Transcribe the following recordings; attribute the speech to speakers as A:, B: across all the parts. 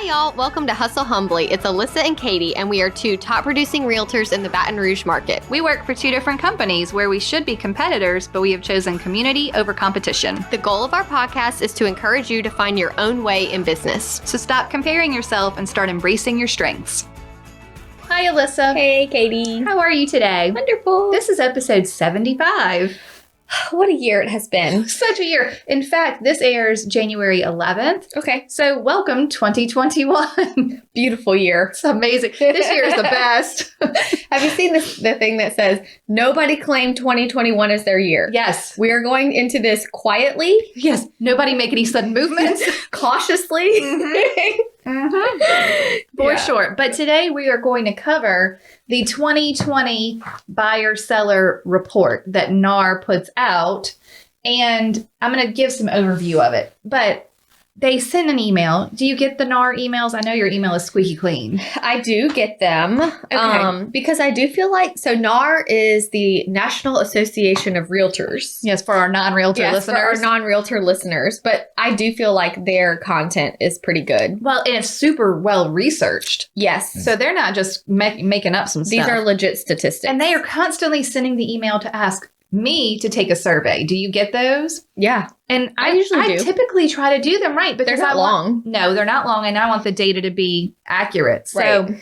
A: Hi, y'all. Welcome to Hustle Humbly. It's Alyssa and Katie, and we are two top producing realtors in the Baton Rouge market.
B: We work for two different companies where we should be competitors, but we have chosen community over competition.
A: The goal of our podcast is to encourage you to find your own way in business.
B: So stop comparing yourself and start embracing your strengths.
C: Hi, Alyssa.
A: Hey, Katie.
B: How are you today?
A: Wonderful.
B: This is episode 75.
A: What a year it has been.
B: Such a year. In fact, this airs January 11th.
A: Okay.
B: So welcome 2021.
A: Beautiful year.
B: It's amazing. This year is the best.
A: Have you seen the thing that says, nobody claimed 2021 as their year?
B: Yes.
A: We are going into this quietly.
B: Yes. Nobody make any sudden movements.
A: Cautiously.
B: For sure. But today we are going to cover the 2020 buyer-seller report that NAR puts out. And I'm going to give some overview of it. But they sent an email. Do you get the NAR emails? I know your email is squeaky clean.
A: I do get them.
B: Okay.
A: Because I do feel like, so NAR is the National Association of REALTORS.
B: Yes, for our non-realtor listeners.
A: For our non-realtor listeners. But I do feel like their content is pretty good.
B: Well, and it's super well researched.
A: Yes.
B: So they're not just making up some stuff.
A: These are legit statistics.
B: And they are constantly sending the email to ask me to take a survey. Do you get those?
A: Yeah.
B: And
A: I usually do.
B: I typically try to do them right. Because
A: they're not long.
B: No, they're not long. And I want the data to be accurate. So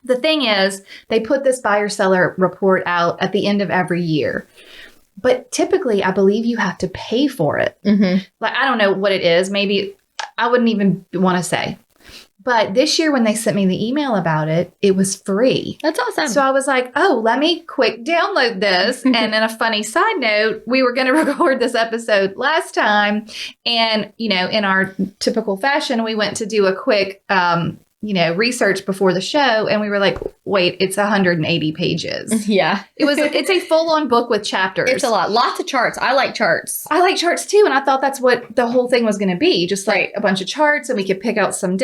B: the thing is, they put this buyer-seller report out at the end of every year. But typically, I believe you have to pay for it.
A: Mm-hmm.
B: Like, I don't know what it is. Maybe I wouldn't even want to say. But this year when they sent me the email about it, it was free.
A: That's awesome.
B: So I was like, oh, let me quick download this. And in a funny side note, we were going to record this episode last time. And, you know, in our typical fashion, we went to do a quick, research before the show. And we were like, wait, it's 180 pages.
A: Yeah.
B: It's a full-on book with chapters.
A: It's a lot. Lots of charts. I like charts.
B: I like charts too. And I thought that's what the whole thing was going to be. Just like a bunch of charts, and we could pick out some.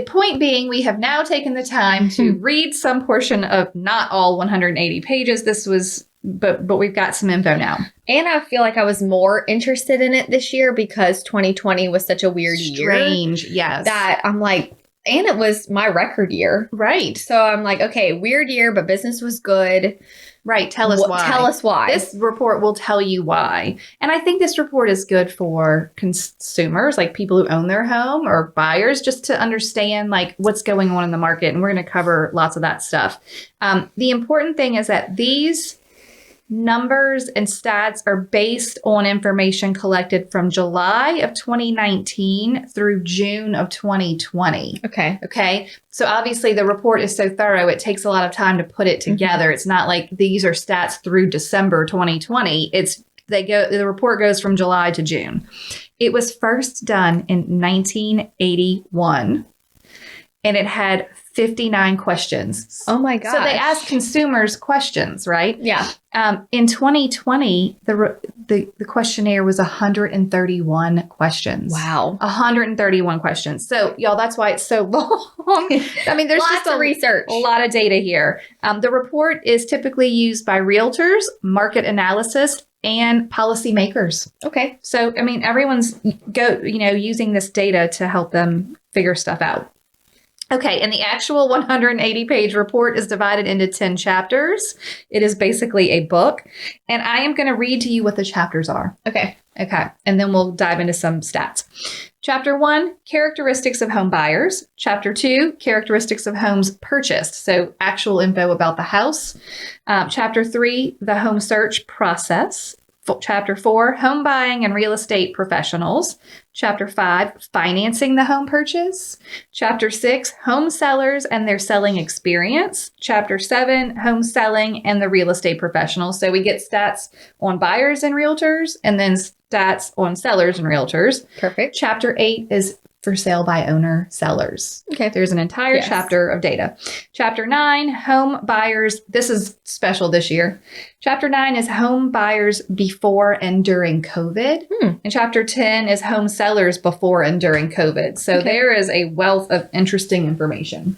B: Point being, we have now taken the time to read some portion of not all 180 pages. This was, but we've got some info now.
A: And I feel like I was more interested in it this year because 2020 was such a weird year.
B: Strange, yes.
A: That I'm like, and it was my record year.
B: Right.
A: So I'm like, okay, weird year, but business was good.
B: Right. Tell us why.
A: Tell us why.
B: This report will tell you why. And I think this report is good for consumers, like people who own their home, or buyers, just to understand like what's going on in the market. And we're going to cover lots of that stuff. The important thing is that these numbers and stats are based on information collected from July of 2019 through June of 2020. Okay. So obviously the report is so thorough, it takes a lot of time to put it together. It's not like these are stats through December 2020. The report goes from July to June. It was first done in 1981, and it had 59 questions.
A: Oh my gosh.
B: So they asked consumers questions, right?
A: Yeah.
B: In 2020, the questionnaire was 131 questions.
A: Wow.
B: 131 questions. So y'all, that's why it's so long. I mean, there's
A: Lots
B: just
A: of research.
B: A lot of data here. The report is typically used by realtors, market analysts, and policymakers.
A: Okay.
B: So, I mean, everyone's using this data to help them figure stuff out. Okay, and the actual 180-page report is divided into 10 chapters. It is basically a book, and I am going to read to you what the chapters are.
A: Okay,
B: and then we'll dive into some stats. Chapter 1, characteristics of home buyers. Chapter 2, characteristics of homes purchased, so actual info about the house. Chapter 3, the home search process. Chapter 4, home buying and real estate professionals. Chapter 5, financing the home purchase. Chapter 6, home sellers and their selling experience. Chapter 7, home selling and the real estate professionals. So we get stats on buyers and realtors, and then stats on sellers and realtors.
A: Perfect.
B: Chapter 8 is for sale by owner sellers.
A: Okay.
B: There's an entire chapter of data. Chapter 9, home buyers. This is special this year. Chapter 9 is home buyers before and during COVID. And chapter 10 is home sellers before and during COVID. So there is a wealth of interesting information.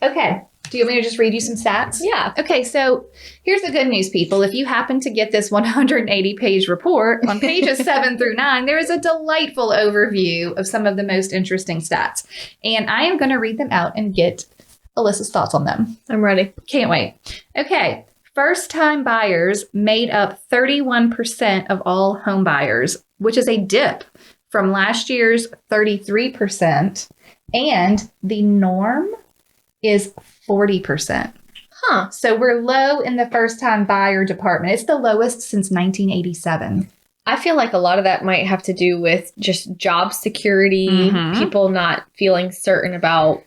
B: Okay. Do you want me to just read you some stats?
A: Yeah.
B: Okay, so here's the good news, people. If you happen to get this 180-page report on pages 7 through 9, there is a delightful overview of some of the most interesting stats. And I am going to read them out and get Alyssa's thoughts on them.
A: I'm ready.
B: Can't wait. Okay, first-time buyers made up 31% of all home buyers, which is a dip from last year's 33%. And the norm is 40%.
A: Huh.
B: So we're low in the first-time buyer department. It's the lowest since 1987.
A: I feel like a lot of that might have to do with just job security, people not feeling certain about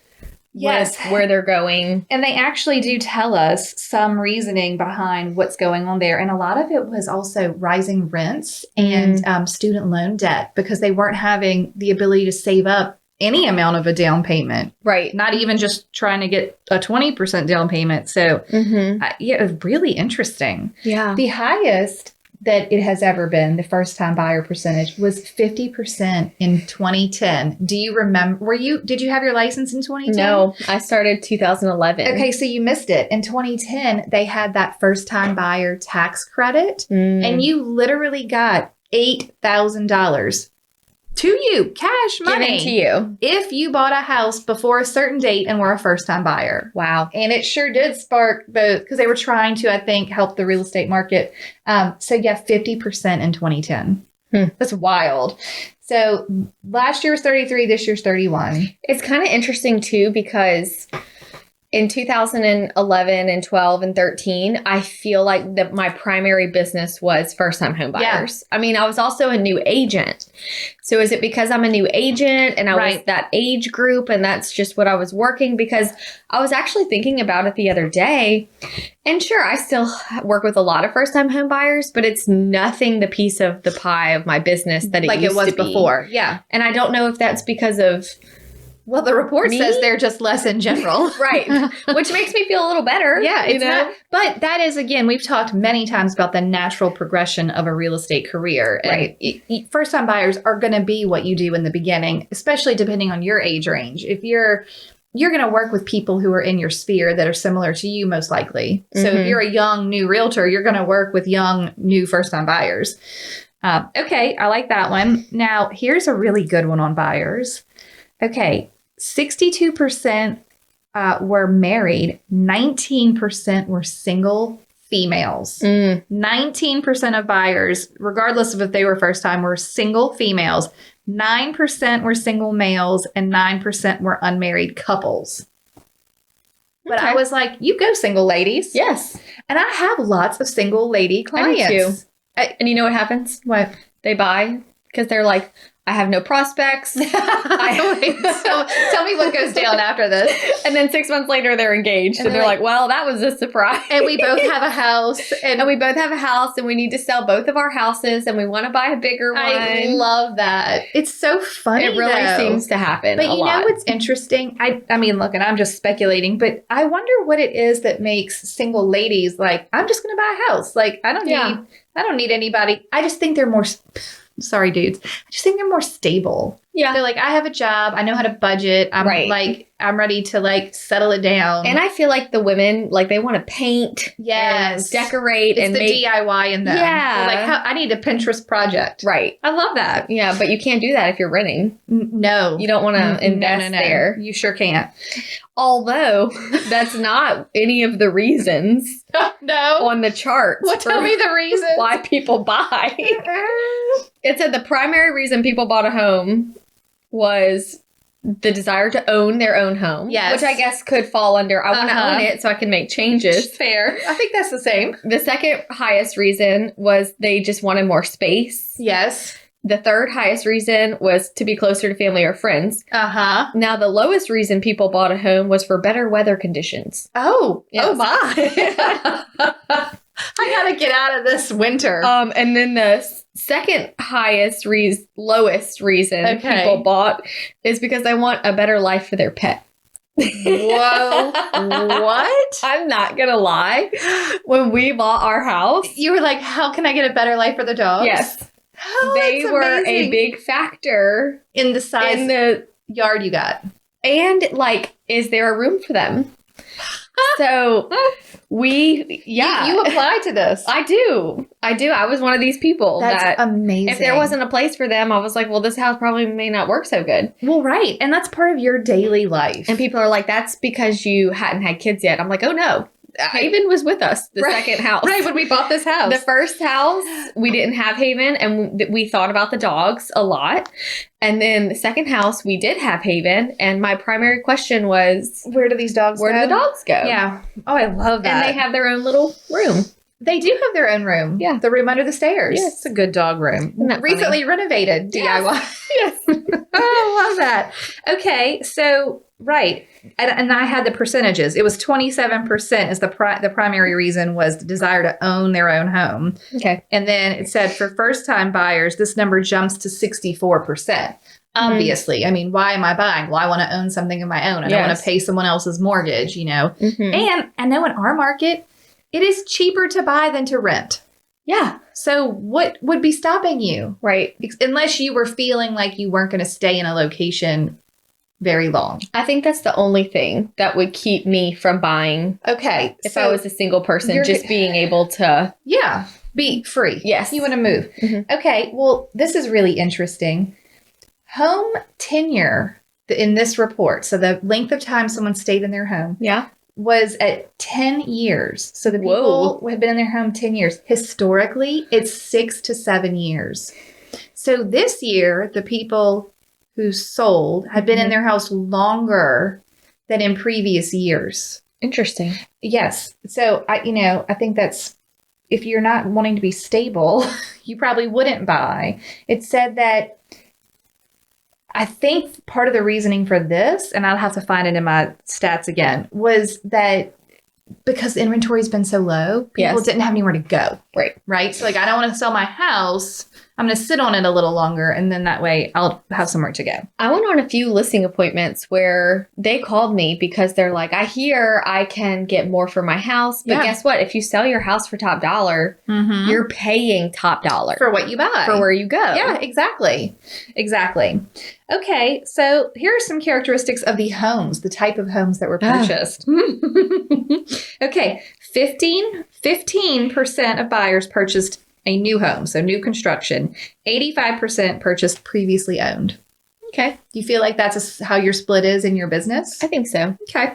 A: where they're going.
B: And they actually do tell us some reasoning behind what's going on there. And a lot of it was also rising rents and student loan debt because they weren't having the ability to save up any amount of a down payment.
A: Right.
B: Not even just trying to get a 20% down payment. So it was really interesting.
A: Yeah.
B: The highest that it has ever been, the first time buyer percentage, was 50% in 2010. Do you remember, did you have your license in 2010?
A: No, I started 2011.
B: Okay, so you missed it. In 2010, they had that first time buyer tax credit and you literally got $8,000 to you, cash money.
A: Given to you.
B: If you bought a house before a certain date and were a first-time buyer.
A: Wow.
B: And it sure did spark both, because they were trying to, I think, help the real estate market. 50% in 2010. That's wild. So last year was 33, this year's 31.
A: It's kind of interesting, too, because in 2011 and 12 and 13, I feel like that my primary business was first-time home buyers. Yeah. I mean, I was also a new agent. So is it because I'm a new agent and I was that age group and that's just what I was working? Because I was actually thinking about it the other day. And sure, I still work with a lot of first-time home buyers, but it's nothing the piece of the pie of my business that it used
B: was
A: to be.
B: Before. Yeah.
A: And I don't know if that's because of...
B: Well, the report says they're just less in general.
A: Right. Which makes me feel a little better.
B: Yeah,
A: it's
B: not. But that is, again, we've talked many times about the natural progression of a real estate career.
A: Right.
B: And first-time buyers are going to be what you do in the beginning, especially depending on your age range. If you're going to work with people who are in your sphere that are similar to you, most likely. So if you're a young, new realtor, you're going to work with young, new first-time buyers. Okay, I like that one. Now, here's a really good one on buyers. Okay. 62% were married. 19% were single females. 19% of buyers, regardless of if they were first time, were single females. 9% were single males and 9% were unmarried couples. But I was like, you go single ladies.
A: Yes.
B: And I have lots of single lady clients.
A: I do too. And you know what happens?
B: What?
A: They buy because they're like, I have no prospects.
B: So tell me what goes down after this.
A: And then 6 months later, they're engaged. And they're like, well, that was a surprise.
B: And we both have a house.
A: And we both have a house. And we need to sell both of our houses. And we want to buy a bigger one.
B: I love that. It's so funny,
A: it really seems to happen
B: But
A: a lot.
B: know what's interesting? I mean, look, and I'm just speculating, but I wonder what it is that makes single ladies like, I'm just going to buy a house. Like, I don't need anybody. I just think they're more... Sorry, dudes. I just think they're more stable.
A: Yeah.
B: They're like, I have a job. I know how to budget. I'm I'm ready to settle it down.
A: And I feel like the women, they want to paint.
B: Yes.
A: And decorate.
B: It's
A: and
B: the
A: make
B: DIY in them.
A: Yeah.
B: They're like, I need a Pinterest project.
A: Right.
B: I love that.
A: Yeah, but you can't do that if you're renting.
B: No.
A: You don't want to invest there.
B: You sure can't.
A: Although, that's not any of the reasons
B: No.
A: on the chart.
B: Well, tell me the reason.
A: Why people buy. It said the primary reason people bought a home was the desire to own their own home.
B: Yes.
A: Which I guess could fall under, I want to own it so I can make changes.
B: Fair. I think that's the same.
A: The second highest reason was they just wanted more space.
B: Yes.
A: The third highest reason was to be closer to family or friends.
B: Uh-huh.
A: Now, the lowest reason people bought a home was for better weather conditions.
B: Oh.
A: Yes.
B: Oh, my. I got to get out of this winter.
A: And then the second lowest reason people bought is because they want a better life for their pet.
B: Whoa. What?
A: I'm not going to lie. When we bought our house.
B: You were like, how can I get a better life for the dogs?
A: Yes.
B: Oh,
A: they
B: that's
A: were
B: amazing.
A: a big factor
B: in the size
A: in the
B: yard you got.
A: And is there a room for them? So
B: You apply to this.
A: I do. I was one of these people
B: That's amazing.
A: if there wasn't a place for them, I was like, well, this house probably may not work so good.
B: Well, right. And that's part of your daily life.
A: And people are like, that's because you hadn't had kids yet. I'm like, oh no. Haven was with us, the second house.
B: Right, when we bought this house.
A: The first house, we didn't have Haven, and we thought about the dogs a lot. And then the second house, we did have Haven, and my primary question was,
B: where do these dogs
A: where
B: go?
A: do the dogs go?
B: Yeah. Oh, I love that.
A: And they have their own little room.
B: They do have their own room.
A: Yeah.
B: The room under the stairs.
A: Yes.
B: It's a good dog room.
A: Isn't that
B: Recently renovated DIY.
A: Yes.
B: Oh, I love that. Okay. So, right. And I had the percentages. It was 27% is the primary reason was the desire to own their own home.
A: Okay.
B: And then it said for first-time buyers, this number jumps to 64%. Obviously. I mean, why am I buying? Well, I want to own something of my own. I don't want to pay someone else's mortgage,
A: Mm-hmm.
B: And I know in our market, it is cheaper to buy than to rent.
A: Yeah.
B: So what would be stopping you?
A: Right.
B: Unless you were feeling like you weren't going to stay in a location very long.
A: I think that's the only thing that would keep me from buying.
B: Okay.
A: If I was a single person, just being able to.
B: Yeah. Be free.
A: Yes.
B: You want to move.
A: Mm-hmm.
B: Okay. Well, this is really interesting. Home tenure in this report, so the length of time someone stayed in their home, was at 10 years. So the people who have been in their home 10 years. Historically, it's 6 to 7 years. So this year, the people who sold had been in their house longer than in previous years.
A: Interesting.
B: Yes. So I think that's, if you're not wanting to be stable, you probably wouldn't buy. It said that, I think part of the reasoning for this, and I'll have to find it in my stats again, was that because the inventory's been so low, people didn't have anywhere to go. Right. So I don't want to sell my house. I'm going to sit on it a little longer, and then that way I'll have somewhere to go.
A: I went on a few listing appointments where they called me because they're like, I hear I can get more for my house. But guess what? If you sell your house for top dollar, you're paying top dollar.
B: For what you buy.
A: For where you go.
B: Yeah, exactly. Exactly. Okay, so here are some characteristics of the homes, the type of homes that were purchased. Okay, 15% of buyers purchased a new home, so new construction. 85% purchased previously owned. Okay. Do you feel like that's how your split is in your business?
A: I think so.
B: Okay.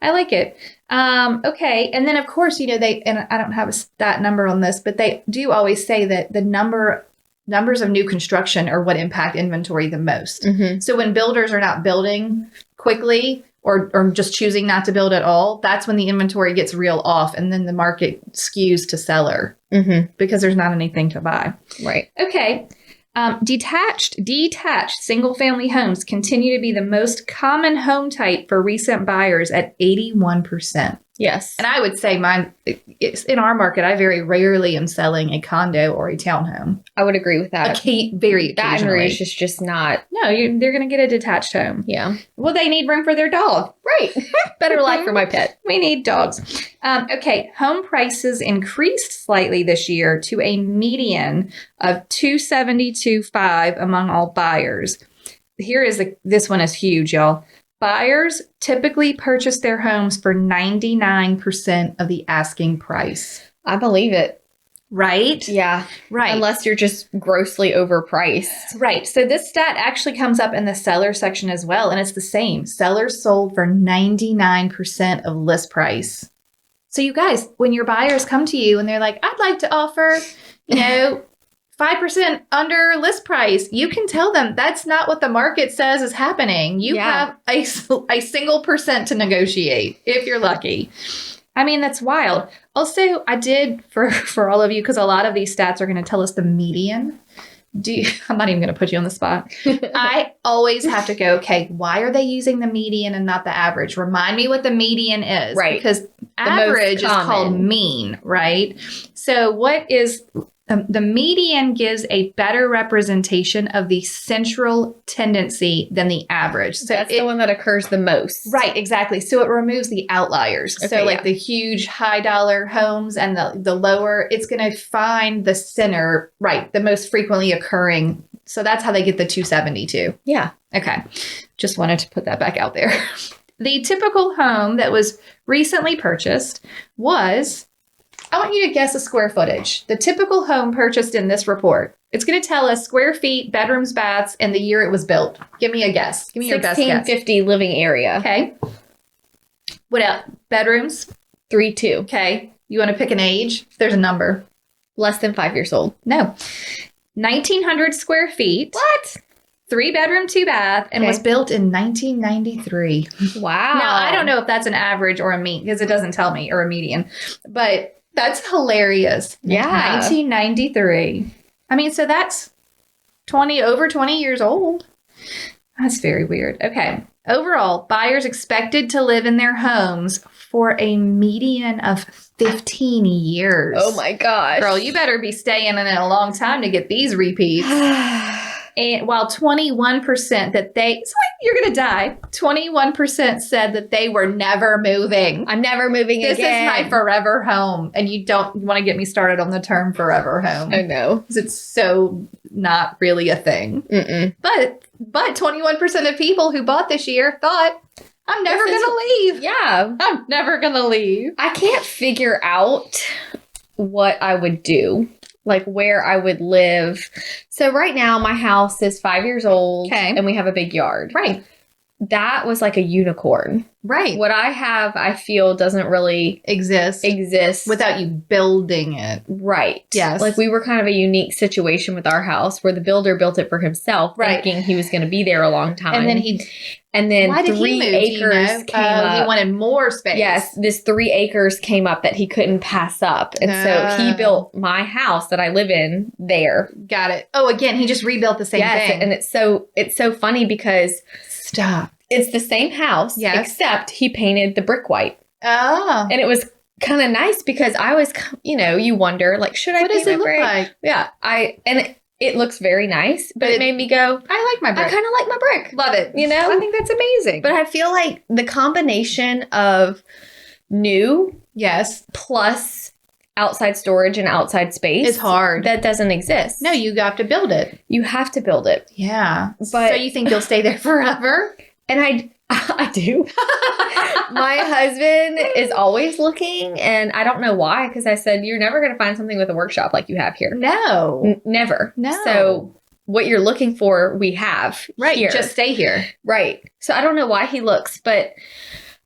B: I like it. Okay. And then, of course, and I don't have a stat number on this, but they do always say that the numbers of new construction are what impact inventory the most.
A: Mm-hmm.
B: So when builders are not building quickly or just choosing not to build at all, that's when the inventory gets real off, and then the market skews to seller because there's not anything to buy.
A: Right.
B: Okay. Detached single-family homes continue to be the most common home type for recent buyers at 81%.
A: Yes.
B: And I would say it's in our market, I very rarely am selling a condo or a townhome.
A: I would agree with that.
B: Very
A: that
B: occasionally.
A: is just not.
B: No, they're going to get a detached home.
A: Yeah.
B: Well, they need room for their dog.
A: Right. Better life for my pet.
B: We need dogs. Okay. Home prices increased slightly this year to a median of $272,500 among all buyers. This one is huge, y'all. Buyers typically purchase their homes for 99% of the asking price.
A: I believe it.
B: Right?
A: Yeah.
B: Right.
A: Unless you're just grossly overpriced.
B: Right. So this stat actually comes up in the seller section as well, and it's the same. Sellers sold for 99% of list price. So you guys, when your buyers come to you and they're like, I'd like to offer, 5% under list price, you can tell them that's not what the market says is happening. You have a single percent to negotiate if you're lucky. I mean, that's wild. Also, I did for all of you, because a lot of these stats are going to tell us the median. I'm not even going to put you on the spot. I always have to go, okay, why are they using the median and not the average? Remind me what the median is.
A: Right.
B: Because average is called mean, right? So what is... the median gives a better representation of the central tendency than the average. So
A: that's the one that occurs the most.
B: Right, exactly. So it removes the outliers.
A: Okay,
B: so the huge high dollar homes and the lower, it's going to find the center, right, the most frequently occurring. So that's how they get the 272.
A: Yeah.
B: Okay. Just wanted to put that back out there. The typical home that was recently purchased was, I want you to guess a square footage. The typical home purchased in this report. It's going to tell us square feet, bedrooms, baths, and the year it was built. Give me a guess. Give me your best guess.
A: 1650 living area.
B: Okay. What else? Bedrooms?
A: 3-2.
B: Okay. You want to pick an age? There's a number.
A: Less than 5 years old.
B: No. 1,900 square feet.
A: What?
B: 3 bedroom, 2 bath, and was built in 1993.
A: Wow.
B: Now, I don't know if that's an average or a mean, because it doesn't tell me, or a median, but that's hilarious.
A: Yeah.
B: 1993. I mean, so that's over 20 years old. That's very weird. Okay. Overall, buyers expected to live in their homes for a median of 15 years.
A: Oh my gosh.
B: Girl, you better be staying in it a long time to get these repeats. And while 21% you're going to die. 21% said that they were never moving.
A: I'm never moving
B: This
A: again.
B: is my forever home. And you don't want to get me started on the term forever home.
A: I know.
B: Because it's so not really a thing.
A: Mm-mm.
B: But 21% of people who bought this year thought, I'm never going to leave.
A: Yeah.
B: I'm never going to leave.
A: I can't figure out what I would do, like where I would live. So right now my house is 5 years old and we have a big yard.
B: Right.
A: That was like a unicorn.
B: Right.
A: What I have, I feel doesn't really
B: exist
A: without
B: you building it.
A: Right.
B: Yes.
A: Like we were kind of a unique situation with our house where the builder built it for himself, thinking he was going to be there a long time. And then
B: why did
A: 3
B: he move,
A: acres came up.
B: He wanted more space.
A: Yes, this 3 acres came up that he couldn't pass up. And so he built my house that I live in there.
B: Got it. Oh, again, he just rebuilt the same thing.
A: And it's so funny because
B: stop.
A: It's the same house, except he painted the brick white.
B: Oh.
A: And it was kind of nice because I was, you wonder, like, should I paint my brick?
B: Like?
A: Yeah. It looks very nice, but it made me go,
B: I like my brick.
A: I kind of like my brick.
B: Love it.
A: I
B: think that's amazing.
A: But I feel like the combination of new plus outside storage and outside space
B: is hard.
A: That doesn't exist.
B: No, you have to build it.
A: You have to build it.
B: Yeah.
A: But
B: so you think you'll stay there forever?
A: And I do. My husband is always looking, and I don't know why, because I said, you're never going to find something with a workshop like you have here.
B: No.
A: Never.
B: No.
A: So what you're looking for, we have here.
B: Just stay here.
A: Right. So I don't know why he looks, but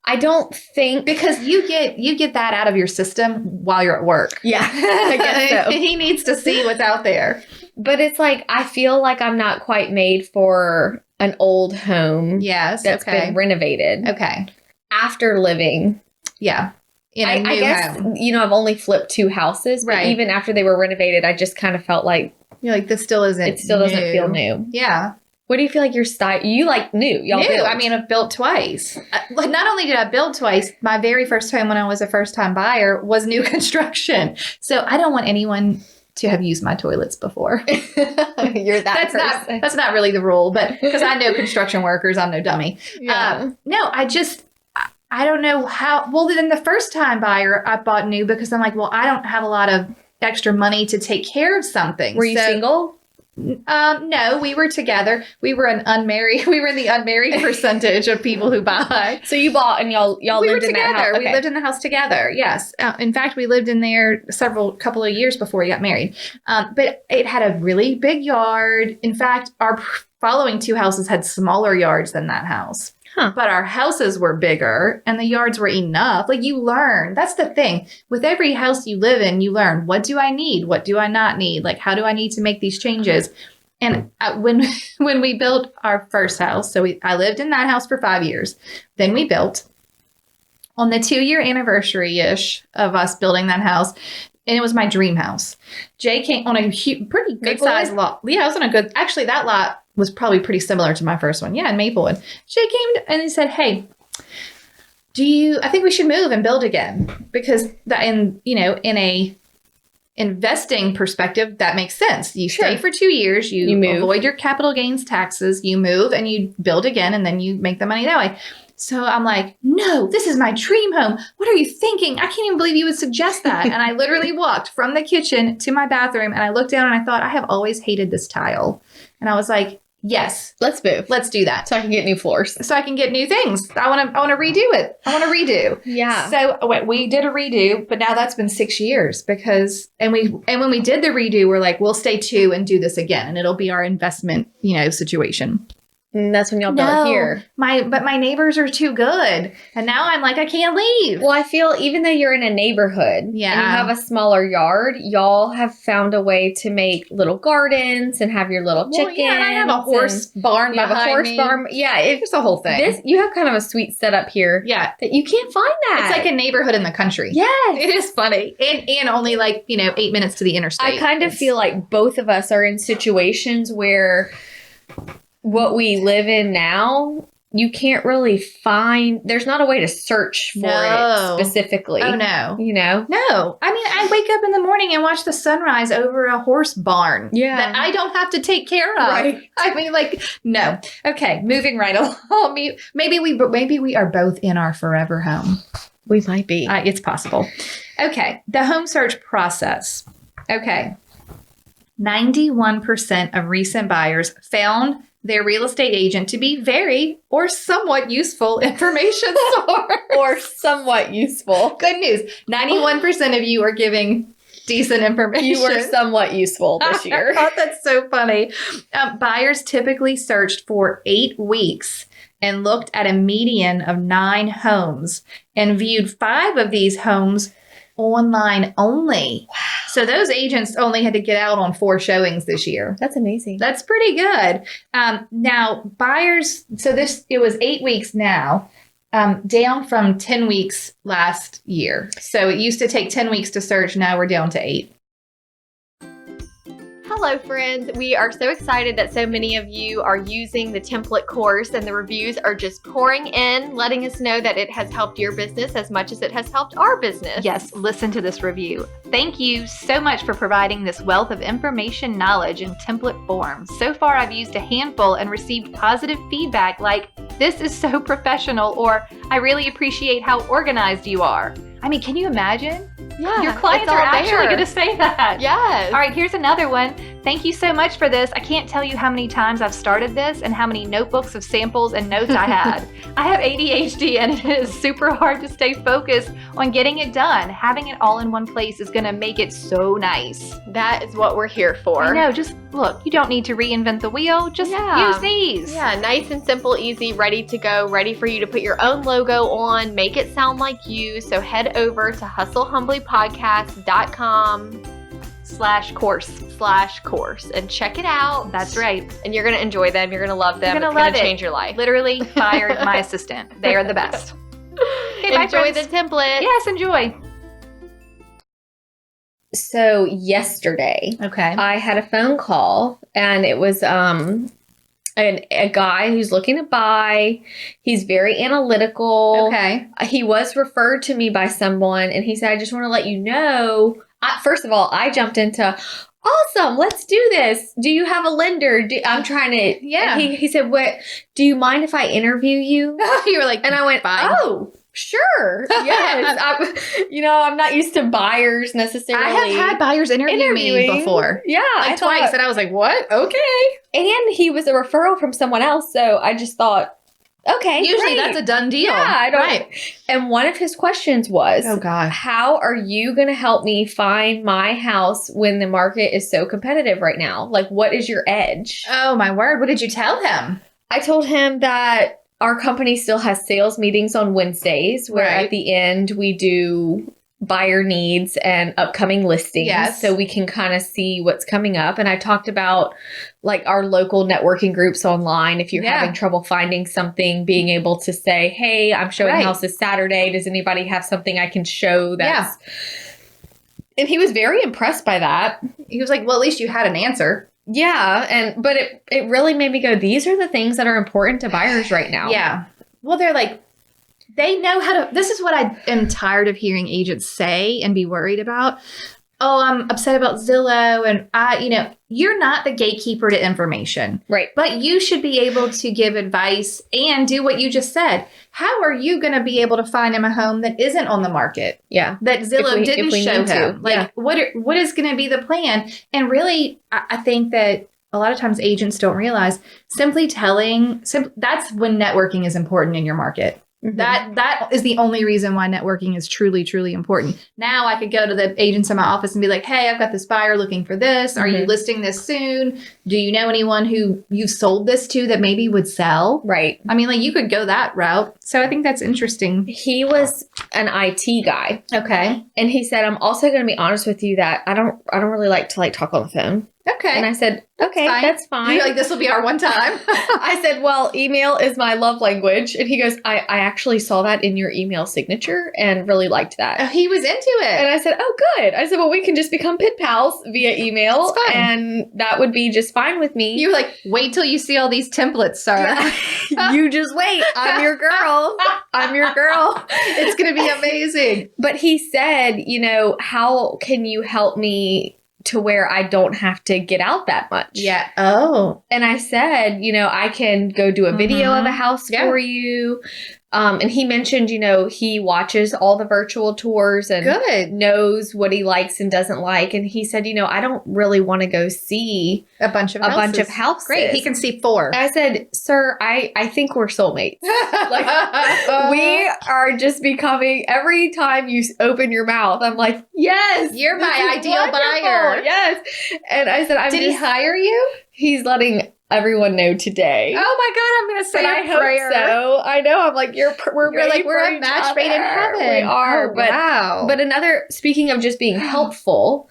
A: I don't think...
B: Because you get that out of your system while you're at work.
A: Yeah, I guess so.
B: He needs to see what's out there.
A: But it's like, I feel like I'm not quite made for an old home.
B: Yes.
A: That's been renovated.
B: Okay.
A: After living.
B: Yeah. In a new
A: I guess,
B: home.
A: I've only flipped 2 houses. But even after they were renovated, I just kind of felt like...
B: You're like, this still isn't
A: It still doesn't feel new.
B: Yeah.
A: What do you feel like your style... You like new. Y'all
B: new.
A: built.
B: I mean, I've built twice. Not only did I build twice, my very first home when I was a first-time buyer was new construction. So I don't want anyone to have used my toilets before.
A: You're that person.
B: That's not really the rule, but because I know construction workers, I'm no dummy.
A: Yeah.
B: No, I don't know how. Well, then the first time buyer, I bought new because I'm like, well, I don't have a lot of extra money to take care of something.
A: Were you single?
B: No, we were together. We were in the unmarried percentage of people who buy.
A: So you bought and y'all lived in that house.
B: Okay. We lived in the house together. Yes. In fact, we lived in there couple of years before we got married. But it had a really big yard. In fact, our following 2 houses had smaller yards than that house.
A: Huh.
B: But our houses were bigger and the yards were enough. Like, you learn. That's the thing. With every house you live in, you learn, what do I need? What do I not need? Like, how do I need to make these changes? And when we built our first house, I lived in that house for 5 years. Then we built on the 2-year anniversary-ish of us building that house. And it was my dream house. Jay came on a pretty good sized lot. Yeah, it was on a good, actually that lot was probably pretty similar to my first one. Yeah, in Maplewood. Jay came and he said, hey, I think we should move and build again? Because in a investing perspective, that makes sense. You stay for 2 years, you avoid your capital gains taxes, you move and you build again, and then you make the money that way. So I'm like, no, this is my dream home. What are you thinking? I can't even believe you would suggest that. And I literally walked from the kitchen to my bathroom and I looked down and I thought, I have always hated this tile. And I was like, Yes.
A: Let's move.
B: Let's do that.
A: So I can get new floors.
B: So I can get new things. I want to redo it. I want to redo.
A: Yeah.
B: So we did a redo, but now that's been 6 years and when we did the redo, we're like, we'll stay 2 and do this again. And it'll be our investment, situation.
A: And that's when y'all built here.
B: But my neighbors are too good. And now I'm like, I can't leave.
A: Well, I feel even though you're in a neighborhood and you have a smaller yard, y'all have found a way to make little gardens and have your little chickens.
B: Yeah, and I have a horse barn
A: You have a horse barn. Yeah,
B: it's the whole thing.
A: You have kind of a sweet setup here.
B: Yeah.
A: That you can't find that.
B: It's like a neighborhood in the country.
A: Yes.
B: It is funny. And only 8 minutes to the interstate.
A: I kind of feel like both of us are in situations where what we live in now, you can't really find, there's not a way to search for it specifically.
B: Oh, no.
A: No.
B: I mean, I wake up in the morning and watch the sunrise over a horse barn.
A: Yeah.
B: That I don't have to take care of.
A: Right.
B: I mean, no. Okay, moving right along. Maybe we are both in our forever home.
A: We might be.
B: It's possible. Okay, the home search process. Okay. 91% of recent buyers found their real estate agent to be very or somewhat useful information source.
A: Or somewhat useful.
B: Good news. 91% of you are giving decent information.
A: You were somewhat useful this year.
B: I thought that's so funny. Buyers typically searched for 8 weeks and looked at a median of 9 homes and viewed 5 of these homes online only. Wow. So those agents only had to get out on 4 showings this year.
A: That's amazing.
B: That's pretty good. Now buyers, it was 8 weeks now, down from 10 weeks last year. So it used to take 10 weeks to search. Now we're down to 8.
A: Hello, friends. We are so excited that so many of you are using the template course, and the reviews are just pouring in, letting us know that it has helped your business as much as it has helped our business.
C: Yes, listen to this review. Thank you so much for providing this wealth of information, knowledge in template form. So far, I've used a handful and received positive feedback like, "This is so professional," or "I really appreciate how organized you are." I mean, can you imagine?
A: Yeah,
C: Your clients are actually going to say that.
A: Yes.
C: All right, here's another one. Thank you so much for this. I can't tell you how many times I've started this and how many notebooks of samples and notes I had. I have ADHD and it is super hard to stay focused on getting it done. Having it all in one place is going to make it so nice.
A: That is what we're here for.
C: I know, just look, you don't need to reinvent the wheel. Just use these.
A: Yeah, nice and simple, easy, ready to go, ready for you to put your own logo on, make it sound like you. So head over to hustlehumblypodcast.com/course and check it out.
C: That's right.
A: And you're going to enjoy them. You're going to love them.
C: You're
A: it's
C: gonna
A: going to
C: love
A: change your life.
C: Literally fired my assistant. They are the best. Okay, bye,
A: Enjoy the
C: friends.
A: template.
C: Yes, enjoy.
A: So yesterday,
B: Okay.
A: I had a phone call, and it was a guy who's looking to buy. He's very analytical.
B: Okay.
A: He was referred to me by someone, and he said, "I just want to let you know." First of all, I jumped into, "Awesome, let's do this. Do you have a lender?" I'm trying to.
B: Yeah.
A: He said, "What? Do you mind if I interview you?"
B: You were like,
A: And I went,
B: fine.
A: "Oh, sure, yes." I'm not used to buyers necessarily.
B: I have had buyers interview me
A: interviewing
B: before.
A: Yeah, I
B: Twice.
A: thought-
B: And I was like, what? Okay.
A: and he was a referral from someone else, so I just thought, okay,
B: Usually
A: great.
B: that's a done deal.
A: Yeah, I don't.
B: Right.
A: And one of his questions was,
B: Oh, God.
A: how are you going to help me find my house when the market is so competitive right now? Like, what is your edge?
B: Oh, my word. What did you tell him?
A: I told him that our company still has sales meetings on Wednesdays, where
B: Right.
A: at the end we do buyer needs and upcoming listings.
B: Yes.
A: So we can kind of see what's coming up. And I talked about like our local networking groups online. If you're
B: Yeah.
A: having trouble finding something, being able to say, "Hey, I'm showing
B: Right.
A: houses Saturday. Does anybody have something I can show?" That's And he was very impressed by that.
B: He was like, well, at least you had an answer.
A: Yeah. But it really made me go, these are the things that are important to buyers right now.
B: Yeah. Well, they're like, they know how to. This is what I am tired of hearing agents say and be worried about. Oh, I'm upset about Zillow. And you're not the gatekeeper to information.
A: Right.
B: But you should be able to give advice and do what you just said. How are you going to be able to find him a home that isn't on the market?
A: Yeah.
B: That Zillow didn't
A: if we
B: show
A: need to.
B: him. Like,
A: Yeah.
B: what is going to be the plan? And really, I think that a lot of times agents don't realize, that's when networking is important in your market.
A: Mhm.
B: That is the only reason why networking is truly, truly important. Now I could go to the agents in my office and be like, hey, I've got this buyer looking for this. Are you listing this soon? Do you know anyone who you've sold this to that maybe would sell?
A: Right.
B: I mean, like you could go that route. So I think that's interesting.
A: He was an IT guy.
B: Okay.
A: And he said, I'm also going to be honest with you that I don't really like to talk on the phone.
B: Okay.
A: And I said, okay, that's fine.
B: You're like, this will be our one time.
A: I said, well, email is my love language. And he goes, I actually saw that in your email signature and really liked that.
B: He was into it.
A: And I said, oh, good. I said, well, we can just become pen pals via email.
B: That's fine.
A: And that would be just fine with me.
B: You were like, wait till you see all these templates, sir.
A: Yeah. You just wait. I'm your girl. I'm your girl.
B: It's going to be amazing.
A: But he said, how can you help me to where I don't have to get out that much?
B: Yeah. Oh.
A: And I said, I can go do a video of a house for you. And he mentioned, he watches all the virtual tours and
B: Good.
A: knows what he likes and doesn't like. And he said, I don't really want to go see
B: a bunch of
A: houses.
B: Great. He can see 4.
A: I said, sir, I think we're soulmates. We are just becoming, every time you open your mouth, I'm like, yes,
B: you're my ideal buyer.
A: Yes. And I said,
B: Did he hire you?
A: He's letting everyone know today.
B: Oh my God, I'm going to say
A: I
B: a prayer.
A: Hope so. I know. I'm like, we're
B: a match made in heaven.
A: We are.
B: Oh, wow.
A: But speaking of just being helpful,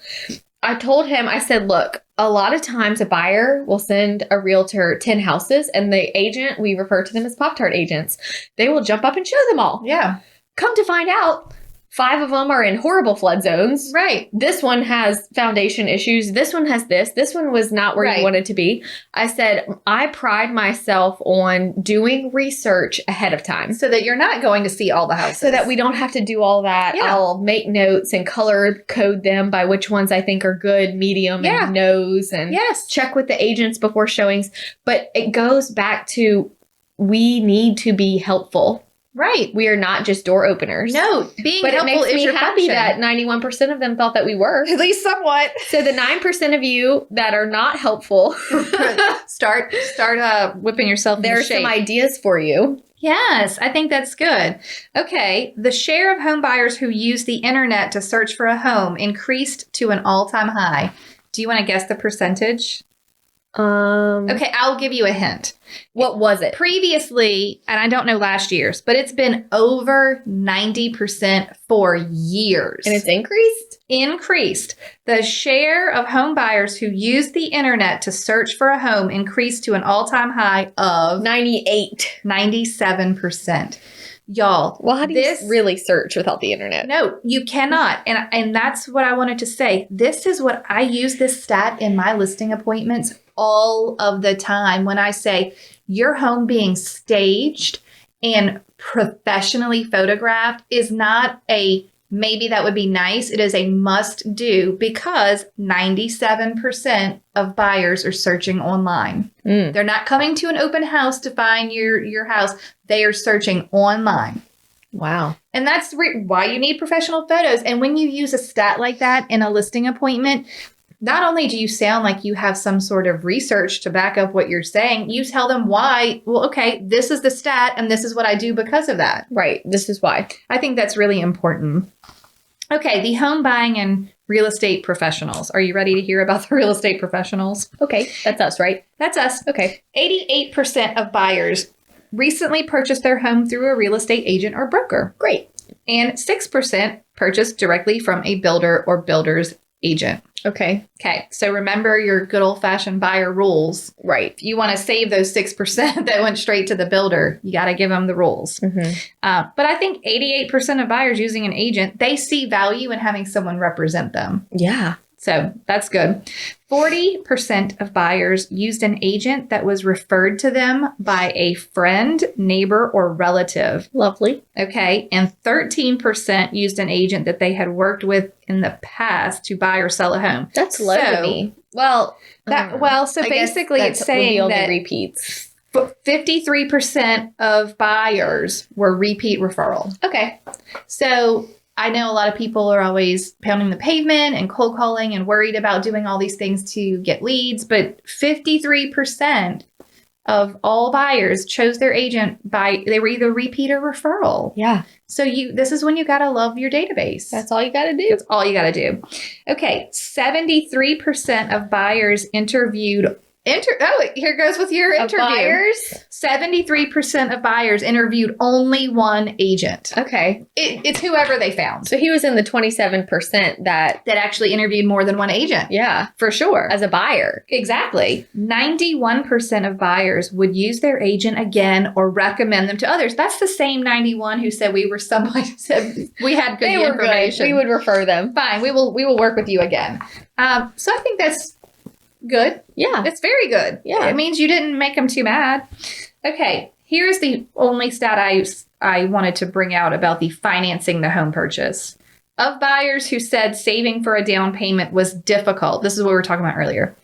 A: I told him, I said, look, a lot of times a buyer will send a realtor 10 houses and the agent, we refer to them as Pop-Tart agents, they will jump up and show them all.
B: Yeah.
A: Come to find out, 5 of them are in horrible flood zones.
B: Right.
A: This one has foundation issues. This one has this. This one was not where you wanted to be. I said, I pride myself on doing research ahead of time.
B: So that you're not going to see all the houses.
A: So that we don't have to do all that.
B: Yeah.
A: I'll make notes and color code them by which ones I think are good, medium, and no's. And check with the agents before showings. But it goes back to, we need to be helpful.
B: Right.
A: We are not just door openers.
B: No, being helpful is your
A: happy
B: function.
A: that 91% of them thought that we were.
B: At least somewhat.
A: So the 9% of you that are not helpful,
B: start whipping yourself
A: there's
B: into shape.
A: some ideas for you.
B: Yes, I think that's good. Okay, the share of home buyers who use the internet to search for a home increased to an all-time high. Do you want to guess the percentage? Okay, I'll give you a hint.
A: What was it?
B: Previously, and I don't know last year's, but it's been over 90% for years.
A: And it's increased?
B: Increased. The share of home buyers who use the internet to search for a home increased to an all-time high of 97%. Y'all.
A: Well, how do you really search without the internet?
B: No, you cannot. And that's what I wanted to say. This is what I use this stat in my listing appointments all of the time when I say your home being staged and professionally photographed is not a maybe that would be nice. It is a must do because 97% of buyers are searching online. They're not coming to an open house to find your house. They are searching online.
A: Wow.
B: And that's why you need professional photos. And when you use a stat like that in a listing appointment, not only do you sound like you have some sort of research to back up what you're saying, you tell them why, well, okay, this is the stat and this is what I do because of that.
A: Right. This is why.
B: I think that's really important. Okay, the home buying and real estate professionals. Are you ready to hear about the real estate professionals?
A: Okay, that's us, right?
B: That's us.
A: Okay.
B: 88% of buyers recently purchased their home through a real estate agent or broker.
A: Great.
B: And 6% purchased directly from a builder or builder's agent.
A: Okay.
B: Okay. So remember your good old fashioned buyer rules.
A: Right.
B: If you want to save those 6% that went straight to the builder, you got to give them the rules.
A: Mm-hmm.
B: But I think 88% of buyers using an agent, they see value in having someone represent them.
A: Yeah.
B: So that's good. 40% of buyers used an agent that was referred to them by a friend, neighbor, or relative.
A: Lovely.
B: Okay. And 13% used an agent that they had worked with in the past to buy or sell a home.
A: That's low to me. Well,
B: so basically it's saying that
A: repeats.
B: 53% of buyers were repeat referral.
A: Okay.
B: So I know a lot of people are always pounding the pavement and cold calling and worried about doing all these things to get leads, but 53% of all buyers chose their agent they were either repeat or referral.
A: Yeah.
B: So this is when you got to love your database.
A: That's all you got to do.
B: That's all you got to do. Okay. 73% of buyers interviewed. Here goes with your interview.
A: Buyers?
B: 73% of buyers interviewed only one agent.
A: Okay.
B: It's whoever they found.
A: So he was in the 27% that
B: Actually interviewed more than one agent.
A: yeah,
B: For sure.
A: as a buyer.
B: Exactly. 91% of buyers would use their agent again or recommend them to others. That's the same 91 who said said we had good
A: They were
B: information.
A: good. We would refer them.
B: Fine. We will work with you again. So I think that's good.
A: Yeah.
B: It's very good.
A: Yeah.
B: It means you didn't make them too mad. Okay. Here's the only stat I wanted to bring out about the financing the home purchase. Of buyers who said saving for a down payment was difficult, this is what we were talking about earlier,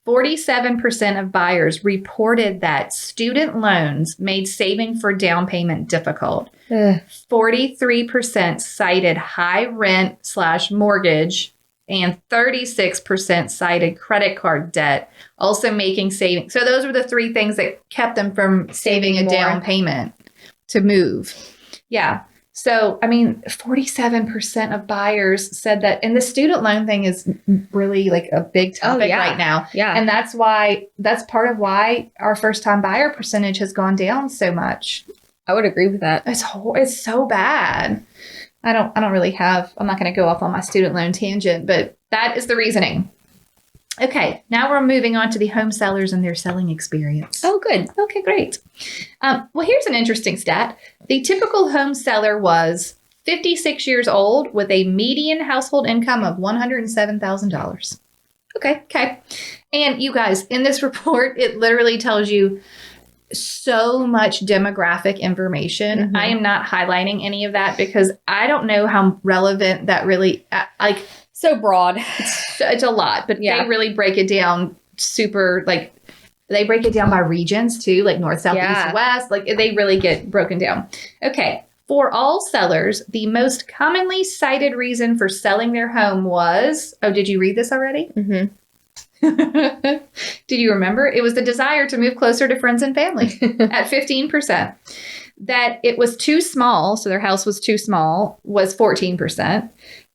B: 47% of buyers reported that student loans made saving for down payment difficult. 43% cited high rent/mortgage, and 36% cited credit card debt, also making saving. So those were the three things that kept them from saving a down payment to move. Yeah. So, 47% of buyers said that, and the student loan thing is really like a big topic right now.
A: Yeah.
B: And that's part of why our first time buyer percentage has gone down so much.
A: I would agree with that.
B: It's so bad. I'm not going to go off on my student loan tangent, but that is the reasoning. Okay, now we're moving on to the home sellers and their selling experience.
A: Oh, good.
B: Okay, great. Well, here's an interesting stat. The typical home seller was 56 years old with a median household income of $107,000. Okay. And you guys, in this report, it literally tells you so much demographic information.
A: Mm-hmm.
B: I am not highlighting any of that because I don't know how relevant that really,
A: So broad.
B: it's a lot, but
A: Yeah.
B: they really break it down super, they break it down by regions too, like north, south, east, west. They really get broken down. Okay. For all sellers, the most commonly cited reason for selling their home was, did you read this already?
A: Mm-hmm.
B: Did you remember? It was the desire to move closer to friends and family at 15%. That it was too small, so their house was too small, was 14%.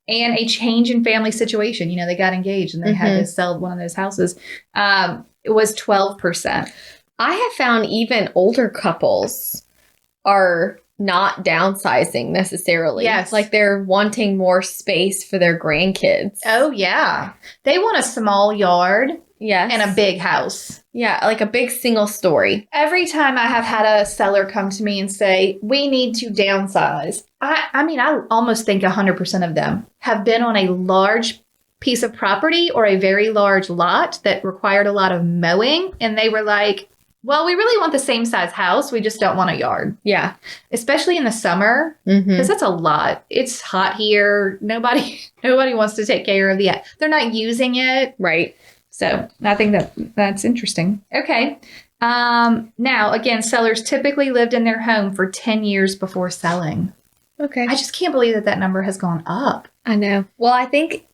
B: And a change in family situation. They got engaged and they had to sell one of those houses. It was 12%.
A: I have found even older couples are not downsizing necessarily.
B: Yes.
A: Like they're wanting more space for their grandkids.
B: Oh, yeah. They want a small yard
A: Yes.
B: and a big house.
A: Yeah, like a big single story.
B: Every time I have had a seller come to me and say, we need to downsize, I almost think 100% of them have been on a large piece of property or a very large lot that required a lot of mowing. And they were like, well, we really want the same size house. We just don't want a yard.
A: Yeah.
B: Especially in the summer, because that's a lot. It's hot here. Nobody wants to take care of they're not using it.
A: Right.
B: So I think that's interesting. Okay. Now, again, sellers typically lived in their home for 10 years before selling.
A: Okay.
B: I just can't believe that number has gone up.
A: I know. Well, I think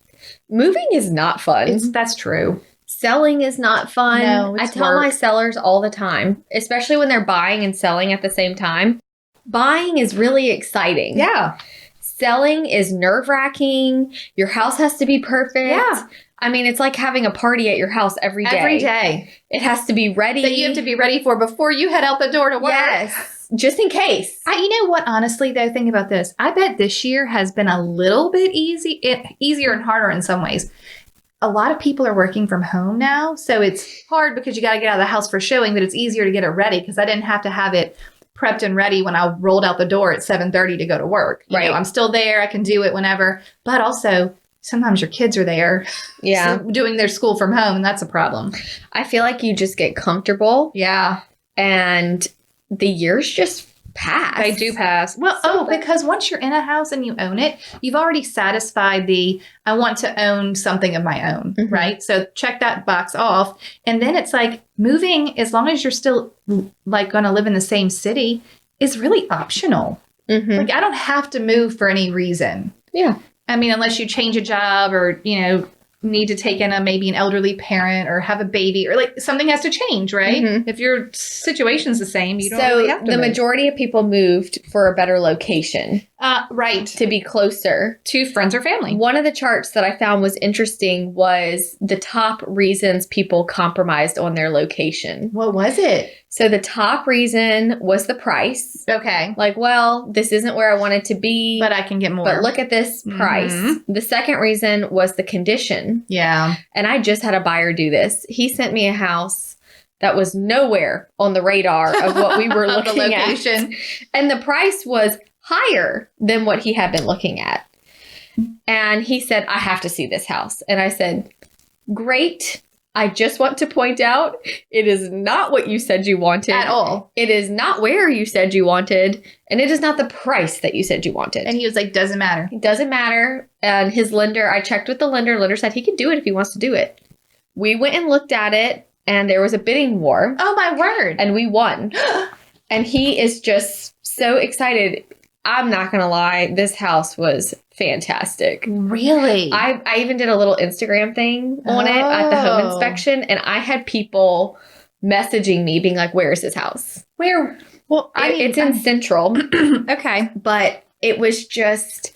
A: moving is not fun.
B: That's true.
A: Selling is not fun.
B: No,
A: I
B: it's
A: tell
B: work.
A: my sellers all the time, especially when they're buying and selling at the same time. Buying is really exciting.
B: Yeah.
A: Selling is nerve-wracking. Your house has to be perfect.
B: Yeah.
A: It's like having a party at your house every day.
B: Every day.
A: It has to be ready.
B: That you have to be ready for before you head out the door to work.
A: Yes. Just in case.
B: You know what, honestly, though, think about this. I bet this year has been a little bit easier and harder in some ways. A lot of people are working from home now, so it's hard because you got to get out of the house for showing, but it's easier to get it ready because I didn't have to have it prepped and ready when I rolled out the door at 7:30 to go to work.
A: Right.
B: I'm still there. I can do it whenever. But also, sometimes your kids are there doing their school from home, and that's a problem.
A: I feel like you just get comfortable
B: Yeah.
A: and the years just pass.
B: They do pass. Well, because once you're in a house and you own it, you've already satisfied I want to own something of my own, right? So check that box off. And then it's like moving, as long as you're still going to live in the same city, is really optional. I don't have to move for any reason.
A: Yeah.
B: I mean, unless you change a job or, need to take in maybe an elderly parent or have a baby or like something has to change, right?
A: Mhm.
B: If your situation's the same, you don't
A: So
B: really have to
A: the
B: move.
A: majority of people moved for a better location
B: Right.
A: to be closer.
B: To friends or family.
A: One of the charts that I found was interesting was the top reasons people compromised on their location.
B: What was it?
A: So the top reason was the price.
B: Okay.
A: Like, well, this isn't where I wanted to be,
B: But I can get more.
A: but look at this price.
B: Mhm.
A: The second reason was the condition.
B: Yeah.
A: And I just had a buyer do this. He sent me a house that was nowhere on the radar of what we were
B: Of the
A: looking at.
B: location.
A: And the price was higher than what he had been looking at. And he said, I have to see this house. And I said, great. I just want to point out it is not what you said you wanted.
B: At all.
A: It is not where you said you wanted. And it is not the price that you said you wanted.
B: And he was like, doesn't matter.
A: It doesn't matter. And his lender, I checked with the lender. Lender said he can do it if he wants to do it. We went and looked at it, and there was a bidding war.
B: Oh, my word.
A: And we won. And he is just so excited. I'm not going to lie. This house was fantastic.
B: Really?
A: I even did a little Instagram thing on it at the home
B: Oh.
A: inspection. And I had people messaging me being like, where is this house?
B: Where? Well,
A: It's in Central.
B: Okay.
A: But it was just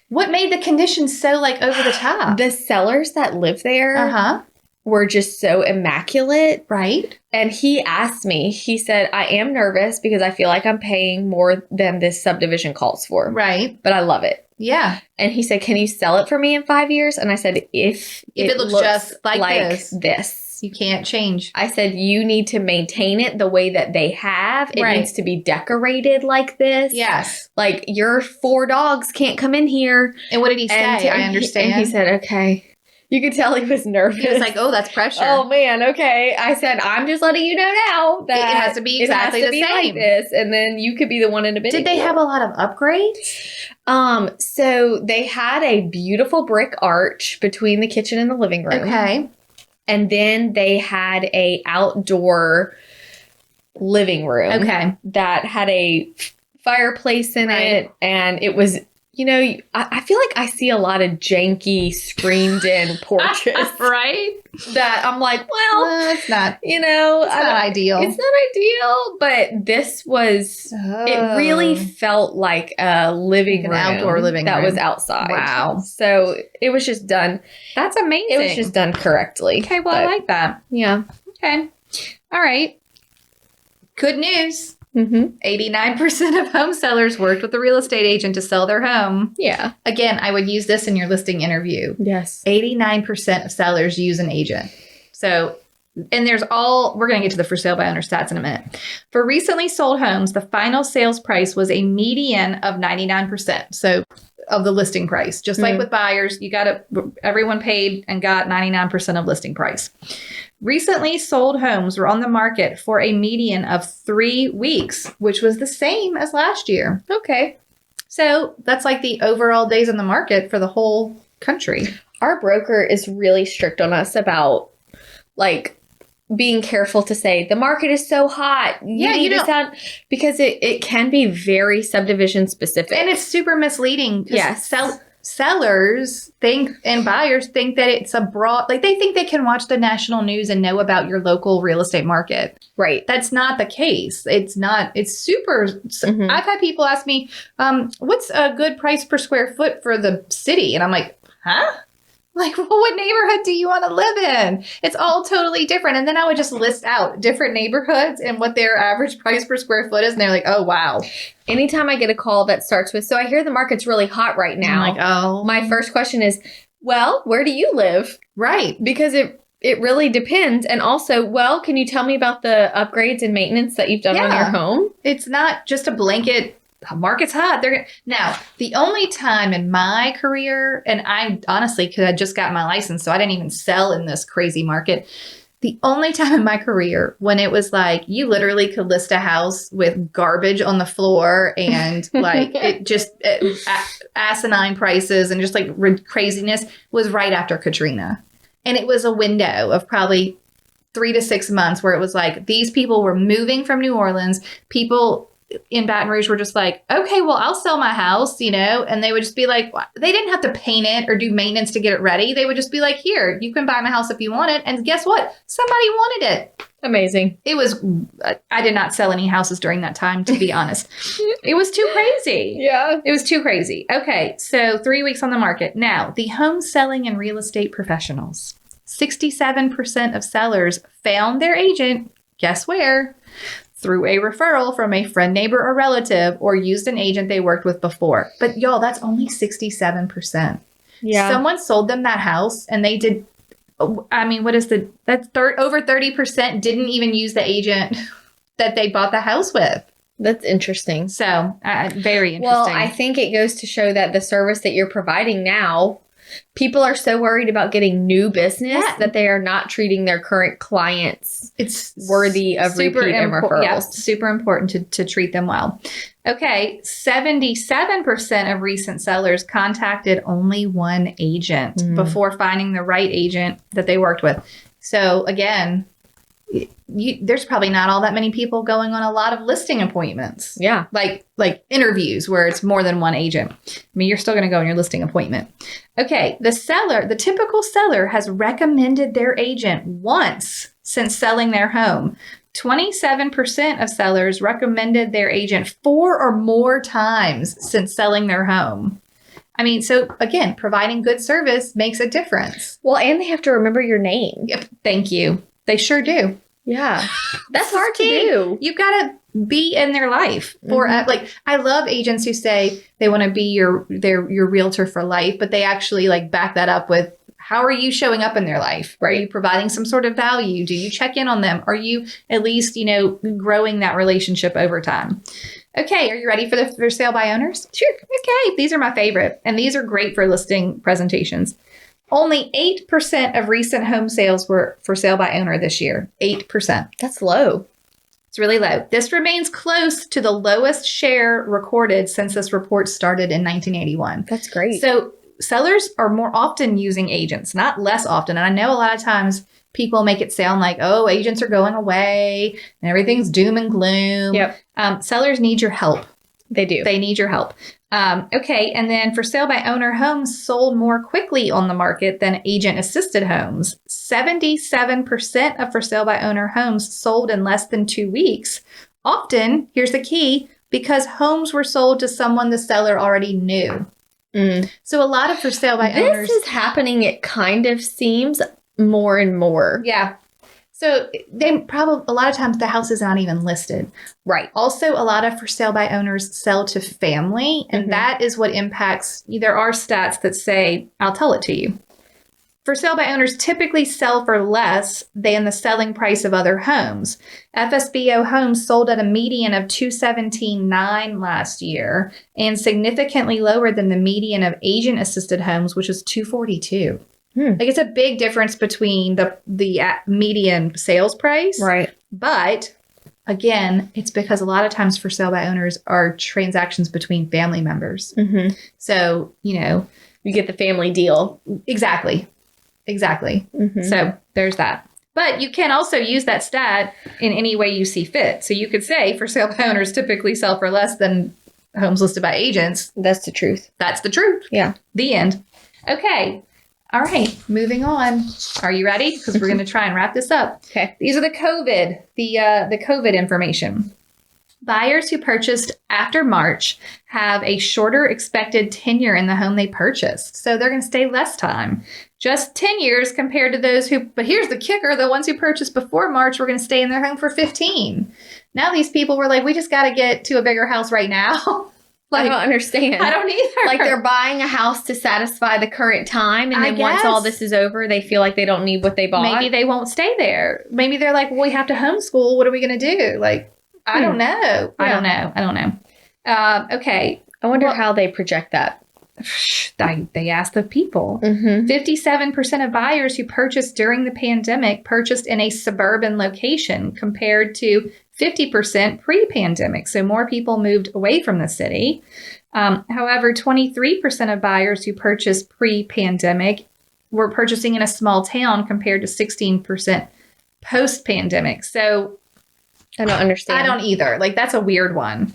B: What made the conditions so like over the top?
A: the sellers that live there
B: Uh-huh.
A: were just so immaculate.
B: Right.
A: And he asked me, he said, I am nervous because I feel like I'm paying more than this subdivision calls for.
B: Right.
A: But I love it.
B: Yeah.
A: And he said, can you sell it for me in 5 years? And I said, if
B: it looks just like
A: this.
B: You can't change.
A: I said, you need to maintain it the way that they have. It
B: Right.
A: needs to be decorated like this.
B: Yes.
A: Like your 4 dogs can't come in here.
B: And what did he say? I understand.
A: And he said, okay. You could tell he was nervous.
B: He was like, oh, that's pressure.
A: Oh man, okay. I said, I'm just letting you know now that
B: It has to be exactly
A: it has to
B: the
A: be like
B: same.
A: this, and then you could be the one in a bidding
B: Did they
A: war.
B: have a lot of upgrades?
A: So they had a beautiful brick arch between the kitchen and the living room.
B: Okay.
A: And then they had a outdoor living room.
B: Okay.
A: That had a fireplace in
B: Right.
A: it, and it was. I feel like I see a lot of janky screened-in porches
B: Right?
A: that I'm like, well,
B: It's not.
A: it's not
B: Not ideal.
A: It's not ideal, but this was. It really felt like a living
B: Like an
A: room,
B: outdoor living
A: that
B: room.
A: was outside.
B: Wow.
A: So it was just done.
B: That's amazing.
A: It was just done correctly.
B: Okay. Well, I
A: But,
B: like that.
A: yeah.
B: Okay. All right. Good news.
A: Mm-hmm.
B: 89% of home sellers worked with a real estate agent to sell their home.
A: Yeah.
B: Again, I would use this in your listing interview.
A: Yes.
B: 89% of sellers use an agent. So, and we're going to get to the for sale by owner stats in a minute. For recently sold homes, the final sales price was a median of 99%. So, of the listing price. Just like with buyers, everyone paid and got 99% of listing price. Recently sold homes were on the market for a median of 3 weeks, which was the same as last year.
A: Okay.
B: So that's like the overall days on the market for the whole country.
A: Our broker is really strict on us about like being careful to say the market is so hot.
B: You don't-
A: sound because it can be very subdivision specific.
B: And it's super misleading. 'Cause
A: Yes.
B: Sellers think and buyers think that it's a broad, like they think they can watch the national news and know about your local real estate market.
A: right.
B: That's not the case. It's not, it's super.
A: Mhm.
B: I've had people ask me, what's a good price per square foot for the city? And I'm like, huh? Like, well, what neighborhood do you want to live in? It's all totally different. And then I would just list out different neighborhoods and what their average price per square foot is. And they're like, oh, wow.
A: Anytime I get a call that starts with, so I hear the market's really hot right now.
B: I'm like, oh.
A: My first question is, well, where do you live?
B: Right.
A: Because it really depends. And also, well, can you tell me about the upgrades and maintenance that you've done on
B: Yeah.
A: your home?
B: It's not just a blanket. Market's hot. Now, the only time in my career, and I honestly could have just got my license, so I didn't even sell in this crazy market. The only time in my career when it was like you literally could list a house with garbage on the floor and like asinine prices and just like craziness was right after Katrina. And it was a window of probably 3 to 6 months where it was like these people were moving from New Orleans. People in Baton Rouge were just like, okay, well, I'll sell my house, and they would just be like, they didn't have to paint it or do maintenance to get it ready. They would just be like, here, you can buy my house if you want it. And guess what? Somebody wanted it.
A: Amazing.
B: It was, I did not sell any houses during that time, to be honest. It was too crazy.
A: Yeah.
B: It was too crazy. Okay, so 3 weeks on the market. Now, the home selling and real estate professionals. 67% of sellers found their agent, guess where? Through a referral from a friend, neighbor, or relative, or used an agent they worked with before. But y'all, that's only 67%.
A: Yeah.
B: Someone sold them that house and they did, over 30% didn't even use the agent that they bought the house with.
A: That's interesting.
B: So, very interesting.
A: Well, I think it goes to show that the service that you're providing now, people are so worried about getting new business that they are not treating their current clients worthy of repeat and referrals.
B: Yeah, super important to treat them well. Okay, 77% of recent sellers contacted only one agent before finding the right agent that they worked with. So again, there's probably not all that many people going on a lot of listing appointments.
A: Yeah.
B: Like interviews where it's more than one agent. I mean, you're still going to go on your listing appointment. Okay. The typical seller has recommended their agent once since selling their home. 27% of sellers recommended their agent 4 or more times since selling their home. I mean, so again, providing good service makes a difference.
A: Well, and they have to remember your name.
B: Yep. Thank you. They sure do.
A: Yeah. That's hard to do.
B: You've got to be in their life for I love agents who say they want to be your realtor for life, but they actually back that up with, how are you showing up in their life? Are you providing some sort of value? Do you check in on them? Are you at least, growing that relationship over time? Okay. Are you ready for the for sale by owners?
A: Sure.
B: Okay. These are my favorite, and these are great for listing presentations. Only 8% of recent home sales were for sale by owner this year. 8%.
A: That's low.
B: It's really low. This remains close to the lowest share recorded since this report started in 1981.
A: That's great.
B: So sellers are more often using agents, not less often. And I know a lot of times people make it sound like, oh, agents are going away and everything's doom and gloom.
A: Yep.
B: Sellers need your help.
A: They do.
B: They need your help. Okay. And then for sale by owner homes sold more quickly on the market than agent assisted homes. 77% of for sale by owner homes sold in less than 2 weeks. Often, here's the key, because homes were sold to someone the seller already knew. So a lot of for sale by owners.
A: This is happening, it kind of seems, more and more.
B: Yeah. So they probably, a lot of times the house is not even listed.
A: Right.
B: Also, a lot of for sale by owners sell to family, and that is what impacts. There are stats that say, I'll tell it to you. For sale by owners typically sell for less than the selling price of other homes. FSBO homes sold at a median of $217,900 last year, and significantly lower than the median of agent assisted homes, which is $242,000. It's a big difference between the median sales price.
A: Right.
B: But again, it's because a lot of times for sale by owners are transactions between family members. So, you
A: get the family deal.
B: Exactly. So there's that. But you can also use that stat in any way you see fit. So you could say for sale by owners typically sell for less than homes listed by agents.
A: That's the truth.
B: That's the truth.
A: Yeah.
B: The end. Okay. All right, moving on. Are you ready? Because we're going to try and wrap this up.
A: Okay.
B: These are the COVID information. Buyers who purchased after March have a shorter expected tenure in the home they purchased. So they're going to stay less time. Just 10 years compared to those but here's the kicker, the ones who purchased before March were going to stay in their home for 15. Now these people were like, we just got to get to a bigger house right now.
A: I don't understand.
B: I don't either.
A: They're buying a house to satisfy the current time, and then once all this is over, they feel like they don't need what they bought.
B: Maybe they won't stay there. Maybe they're like, well, we have to homeschool. What are we going to do? I don't know. Yeah. I don't know. Okay.
A: I wonder how they project that.
B: They asked the people. 57% of buyers who purchased during the pandemic purchased in a suburban location compared to 50% pre-pandemic. So more people moved away from the city. However, 23% of buyers who purchased pre-pandemic were purchasing in a small town compared to 16% post-pandemic. So
A: I don't understand.
B: I don't either. Like, that's a weird one.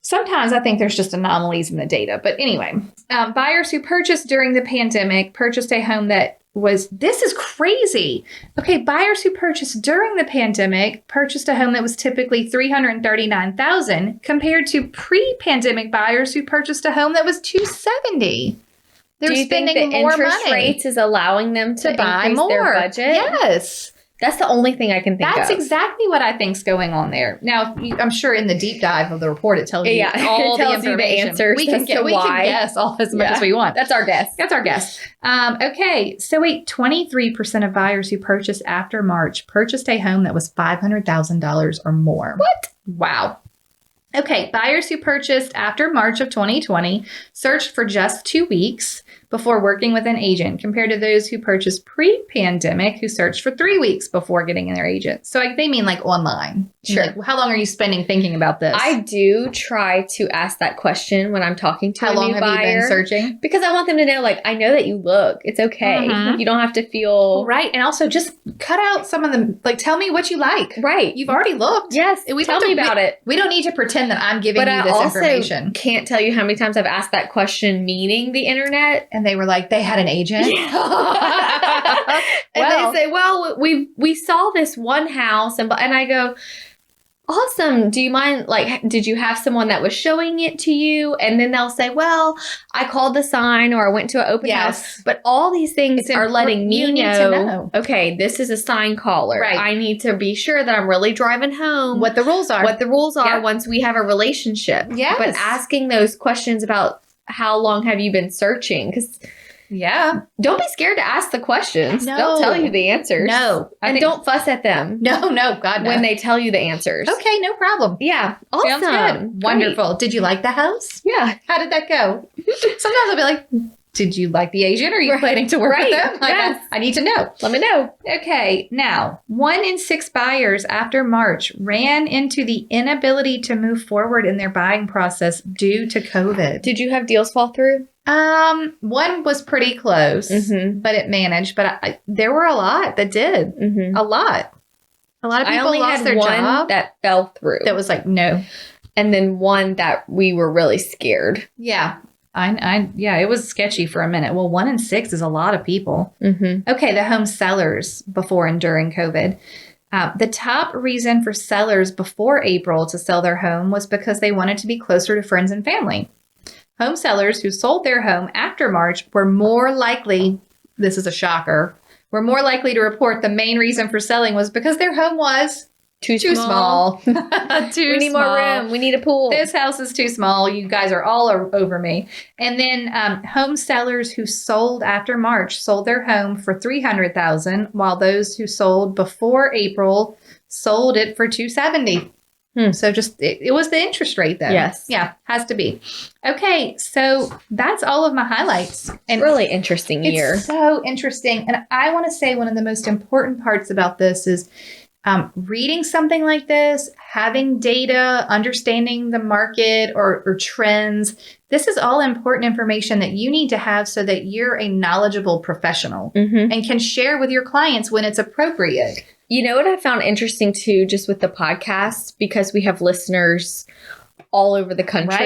B: Sometimes I think there's just anomalies in the data. But anyway, buyers who purchased during the pandemic purchased a home that was, this is crazy. Okay, buyers who purchased during the pandemic purchased a home that was typically $339,000 compared to pre-pandemic buyers who purchased a home that was $270,000. They're
A: Do you
B: spending
A: think the
B: more
A: interest
B: money
A: rates is allowing them to
B: buy
A: increase
B: more.
A: their budget?
B: Yes.
A: That's the only thing I can think
B: That's
A: of.
B: exactly what I think's going on there. Now, I'm sure in the deep dive of the report, it tells you all
A: it
B: the
A: tells you the
B: information.
A: answers
B: We can
A: as to
B: we
A: why.
B: can guess all as much as we want.
A: That's our guess.
B: That's our guess. Okay, so 23% of buyers who purchased after March purchased a home that was $500,000 or more.
A: What?
B: Wow. Okay, buyers who purchased after March of 2020 searched for just 2 weeks before working with an agent compared to those who purchased pre-pandemic who searched for 3 weeks before getting their agent. So they mean like online.
A: Sure.
B: Like, how long are you spending thinking about this?
A: I do try to ask that question when I'm talking to
B: How
A: a
B: long
A: new
B: have
A: buyer.
B: you been searching?
A: Because I want them to know, like, I know that you look. It's okay.
B: Mhm.
A: You don't have to feel...
B: Right. And also just cut out some of the, like, tell me what you like.
A: Right.
B: You've already looked.
A: Yes.
B: We
A: Tell
B: don't
A: me
B: have to-
A: about it.
B: We don't need to pretend that I'm giving
A: But
B: you
A: I
B: this
A: also
B: information.
A: can't tell you how many times I've asked that question meaning the internet.
B: And they were like, they had an agent.
A: And
B: Well-
A: they say, well, we saw this one house. And I go, awesome. Do you mind, like, did you have someone that was showing it to you? And then they'll say, well, I called the sign or I went to an open
B: Yes.
A: house. But all these things
B: It's
A: are letting
B: important.
A: me
B: You need to know.
A: okay, this is a sign caller.
B: Right.
A: I need to be sure that I'm really driving home.
B: What the rules are.
A: What the rules are
B: Yeah.
A: once we have a relationship.
B: Yes.
A: But asking those questions about how long have you been searching? Because
B: Yeah.
A: don't be scared to ask the questions.
B: No.
A: They'll tell you the answers.
B: No. I
A: And
B: think-
A: don't fuss at them
B: No, God, no.
A: when they tell you the answers.
B: Okay, no problem.
A: Yeah. Awesome.
B: Sounds good. Wonderful. Did you like the house?
A: Great. Yeah.
B: How did that go? Sometimes I'll be like, did you like the agent? Or are you
A: Right.
B: planning to work
A: Right.
B: with them? Like,
A: Yes.
B: I need to know.
A: Let me know.
B: Okay, now 1 in 6 buyers after March ran into the inability to move forward in their buying process due to COVID.
A: Did you have deals fall through?
B: One was pretty close,
A: Mm-hmm.
B: but it managed. But there were a lot that did.
A: Mm-hmm.
B: A lot. A lot of
A: I
B: people
A: only
B: lost
A: had
B: their
A: one
B: job.
A: that fell through.
B: That was like, no.
A: And then one that we were really scared.
B: Yeah. Yeah, it was sketchy for a minute. Well, 1 in 6 is a lot of people.
A: Mm-hmm.
B: Okay, the home sellers before and during COVID. The top reason for sellers before April to sell their home was because they wanted to be closer to friends and family. Home sellers who sold their home after March were more likely, this is a shocker, were more likely to report the main reason for selling was because their home was
A: Too
B: small.
A: we need more room. We need a pool.
B: This house is too small. You guys are all over me. And then home sellers who sold after March sold their home for $300,000, while those who sold before April sold it for $270,000. So just it was the interest rate though.
A: Yes.
B: Yeah, has to be. Okay, so that's all of my highlights. And
A: really interesting year.
B: it's so interesting. And I want to say one of the most important parts about this is reading something like this, having data, understanding the market or trends. This is all important information that you need to have so that you're a knowledgeable professional
A: Mm-hmm.
B: and can share with your clients when it's appropriate.
A: You know what I found interesting too, just with the podcast, because we have listeners all over the country.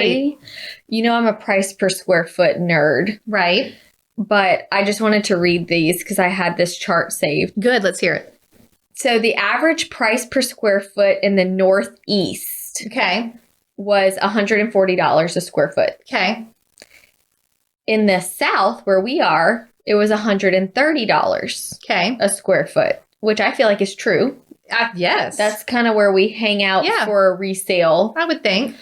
B: Right.
A: You know, I'm a price per square foot nerd,
B: Right?
A: but I just wanted to read these because I had this chart saved.
B: Good. Let's hear it.
A: So the average price per square foot in the Northeast
B: Okay.
A: was $140 a square foot.
B: Okay.
A: In the South, where we are, it was $130
B: Okay.
A: a square foot, which I feel like is true.
B: Yes.
A: That's kind of where we hang out
B: Yeah.
A: for a resale.
B: I would think.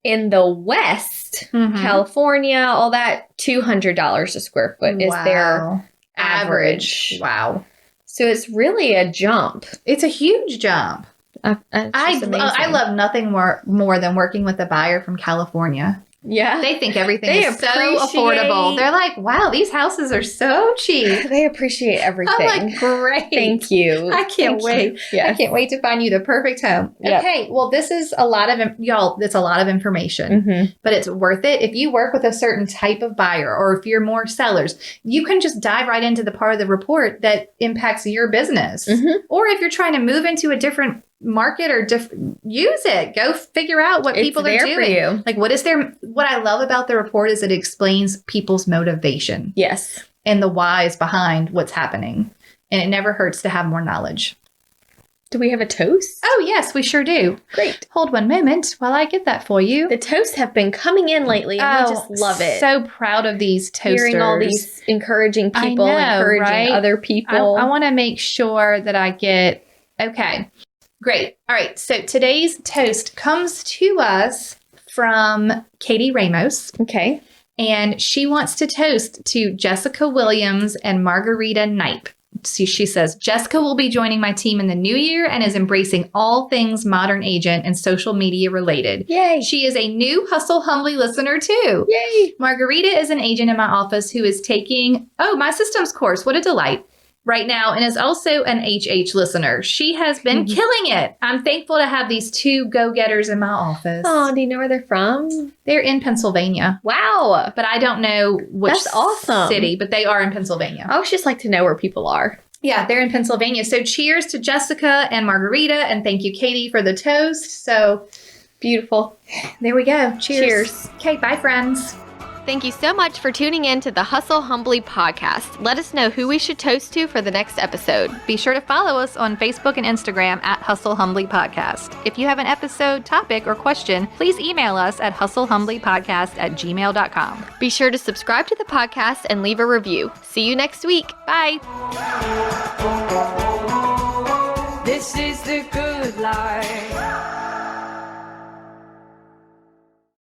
A: In the West,
B: Mhm.
A: California, all that, $200 a square foot is their
B: Wow.
A: average.
B: Wow.
A: So it's really a jump.
B: It's a huge jump. I love nothing more than working with a buyer from California.
A: Yeah.
B: They think everything
A: They
B: is so
A: appreciate-
B: affordable. They're like, wow, these houses are so cheap.
A: They appreciate everything.
B: I'm like, great.
A: Thank you.
B: I can't
A: Thank
B: wait.
A: you. Yes.
B: I can't wait to find you the perfect home.
A: Yep.
B: Okay, well, this is a lot of, y'all, it's a lot of information,
A: Mhm.
B: but it's worth it. If you work with a certain type of buyer or if you're more sellers, you can just dive right into the part of the report that impacts your business.
A: Mhm.
B: Or if you're trying to move into a different market or use it. Go figure out what
A: It's
B: people are
A: there
B: doing.
A: for you.
B: Like, what I love about the report is it explains people's motivation
A: Yes.
B: and the whys behind what's happening. And it never hurts to have more knowledge.
A: Do we have a toast?
B: Oh, yes, we sure do.
A: Great.
B: Hold one moment while I get that for you.
A: The toasts have been coming in lately, and we just love it.
B: So proud of these toasters.
A: Hearing all these encouraging people,
B: I know,
A: encouraging
B: right?
A: other people.
B: I want to make sure that I get, okay, great. All right, so today's toast comes to us from Katie Ramos,
A: Okay.
B: and she wants to toast to Jessica Williams and Margarita Knipe. So she says, Jessica will be joining my team in the new year and is embracing all things modern agent and social media related.
A: Yay.
B: She is a new Hustle Humbly listener too.
A: Yay.
B: Margarita is an agent in my office who is taking, my systems course. What a delight. Right now, and is also an HH listener. She has been killing it. I'm thankful to have these two go-getters in my office.
A: Oh, do you know where they're from?
B: They're in Pennsylvania,
A: Wow.
B: but I don't know which
A: That's awesome.
B: city, but they are in Pennsylvania.
A: I always just like to know where people are.
B: Yeah, they're in Pennsylvania. So cheers to Jessica and Margarita, and thank you, Katie, for the toast. So
A: Beautiful.
B: there we go.
A: Cheers.
B: Okay, bye, friends.
A: Thank you so much for tuning in to the Hustle Humbly podcast. Let us know who we should toast to for the next episode.
C: Be sure to follow us on Facebook and Instagram at Hustle Humbly Podcast. If you have an episode, topic, or question, please email us at hustlehumblypodcast@gmail.com.
A: Be sure to subscribe to the podcast and leave a review. See you next week. Bye.
D: This is the good life.